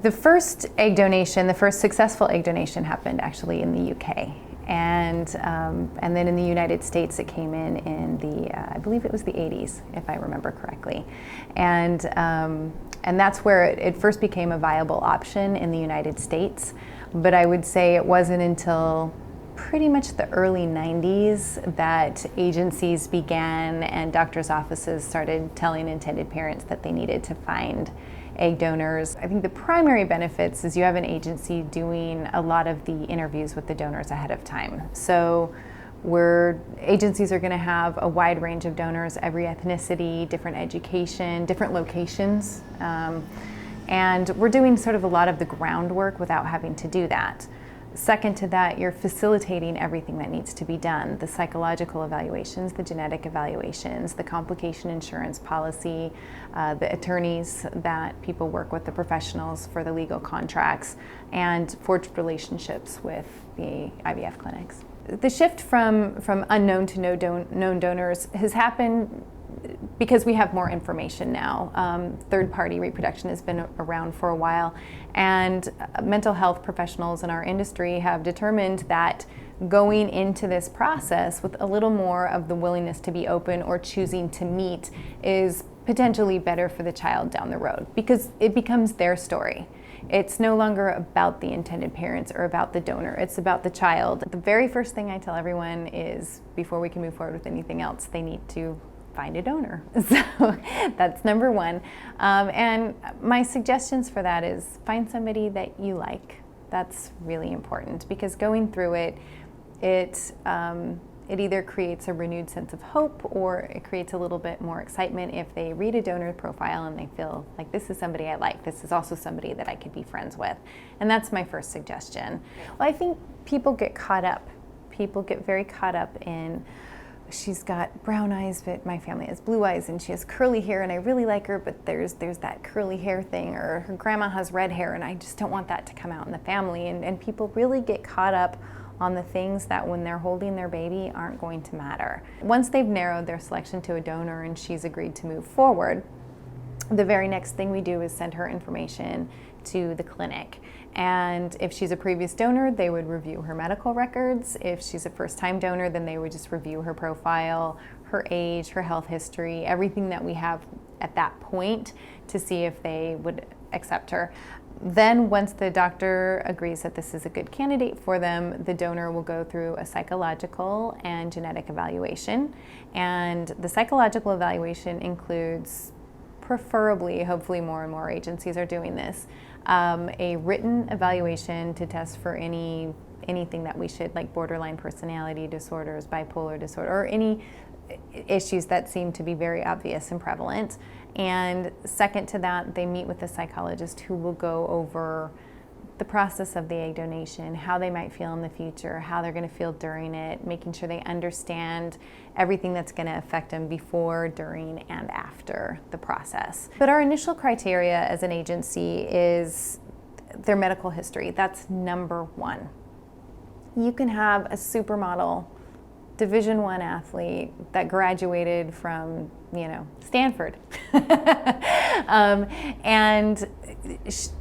The first egg donation, the first successful egg donation happened actually in the UK. And then in the United States, it came in the, I believe it was the 80s, if I remember correctly. And that's where it first became a viable option in the United States. But I would say it wasn't until pretty much the early 90s that agencies began and doctors' offices started telling intended parents that they needed to find egg donors. I think the primary benefits is you have an agency doing a lot of the interviews with the donors ahead of time. So agencies are going to have a wide range of donors, every ethnicity, different education, different locations. And we're doing sort of a lot of the groundwork without having to do that. Second to that, you're facilitating everything that needs to be done, the psychological evaluations, the genetic evaluations, the complication insurance policy, the attorneys that people work with, the professionals for the legal contracts, and forged relationships with the IVF clinics. The shift from unknown to known donors has happened because we have more information now. Third-party reproduction has been around for a while, and mental health professionals in our industry have determined that going into this process with a little more of the willingness to be open or choosing to meet is potentially better for the child down the road, because it becomes their story. It's no longer about the intended parents or about the donor, it's about the child. The very first thing I tell everyone is, before we can move forward with anything else, they need to find a donor. So that's number one. And my suggestions for that is find somebody that you like. That's really important, because going through it either creates a renewed sense of hope, or it creates a little bit more excitement if they read a donor profile and they feel like, this is somebody I like, this is also somebody that I could be friends with. And that's my first suggestion. Well, I think people get very caught up in, she's got brown eyes, but my family has blue eyes, and she has curly hair, and I really like her, but there's that curly hair thing, or her grandma has red hair, and I just don't want that to come out in the family. And people really get caught up on the things that, when they're holding their baby, aren't going to matter. Once they've narrowed their selection to a donor and she's agreed to move forward, the very next thing we do is send her information to the clinic. And if she's a previous donor, they would review her medical records. If she's a first-time donor, then they would just review her profile, her age, her health history, everything that we have at that point, to see if they would accept her. Then once the doctor agrees that this is a good candidate for them, the donor will go through a psychological and genetic evaluation. And the psychological evaluation includes, preferably, hopefully more and more agencies are doing this, a written evaluation to test for anything that we should, like borderline personality disorders, bipolar disorder, or any issues that seem to be very obvious and prevalent. And second to that, they meet with a psychologist who will go over the process of the egg donation, how they might feel in the future, how they're going to feel during it, making sure they understand everything that's going to affect them before, during, and after the process. But our initial criteria as an agency is their medical history. That's number one. You can have a supermodel, Division I athlete that graduated from, Stanford. And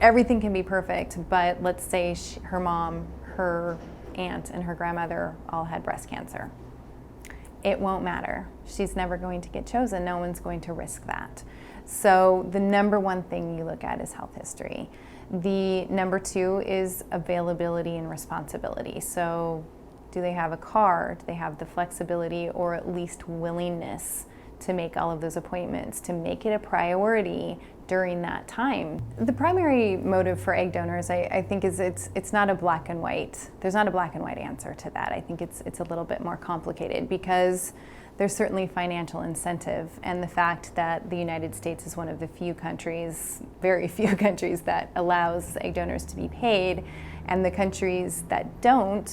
everything can be perfect, but let's say her mom, her aunt, and her grandmother all had breast cancer. It won't matter. She's never going to get chosen. No one's going to risk that. So the number one thing you look at is health history. The number two is availability and responsibility. So do they have a car? Do they have the flexibility, or at least willingness to make all of those appointments, to make it a priority during that time? The primary motive for egg donors, I think, is it's not a black and white. There's not a black and white answer to that. I think it's a little bit more complicated, because there's certainly financial incentive, and the fact that the United States is one of the few countries, very few countries, that allows egg donors to be paid And the countries that don't,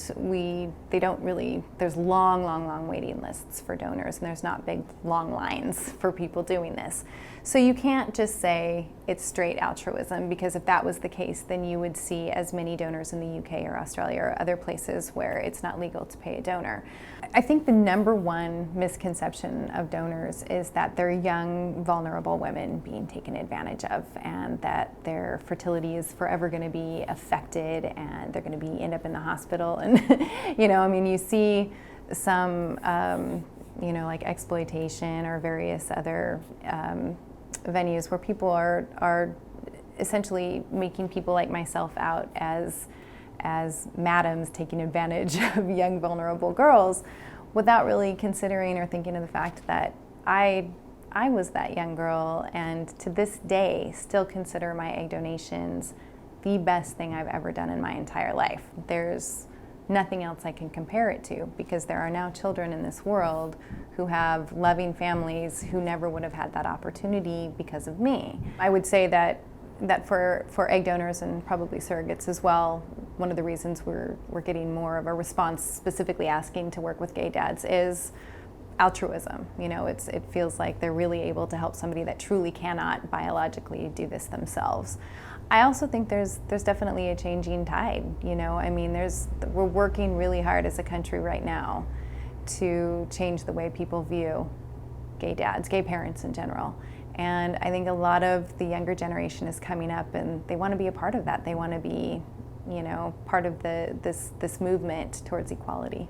they don't really, there's long waiting lists for donors, and there's not big, long lines for people doing this. So you can't just say it's straight altruism, because if that was the case, then you would see as many donors in the UK or Australia or other places where it's not legal to pay a donor. I think the number one misconception of donors is that they're young, vulnerable women being taken advantage of, and that their fertility is forever going to be affected, and they're going to end up in the hospital. And you see some like exploitation or various other venues where people are essentially making people like myself out as madams taking advantage of young, vulnerable girls, without really considering or thinking of the fact that I was that young girl, and to this day still consider my egg donations the best thing I've ever done in my entire life. There's nothing else I can compare it to, because there are now children in this world who have loving families who never would have had that opportunity because of me. I would say that for egg donors, and probably surrogates as well, one of the reasons we're getting more of a response specifically asking to work with gay dads is altruism. It feels like they're really able to help somebody that truly cannot biologically do this themselves. I also think there's definitely a changing tide. We're working really hard as a country right now to change the way people view gay dads, gay parents in general. And I think a lot of the younger generation is coming up, and they want to be a part of that. They want to be, part of this movement towards equality.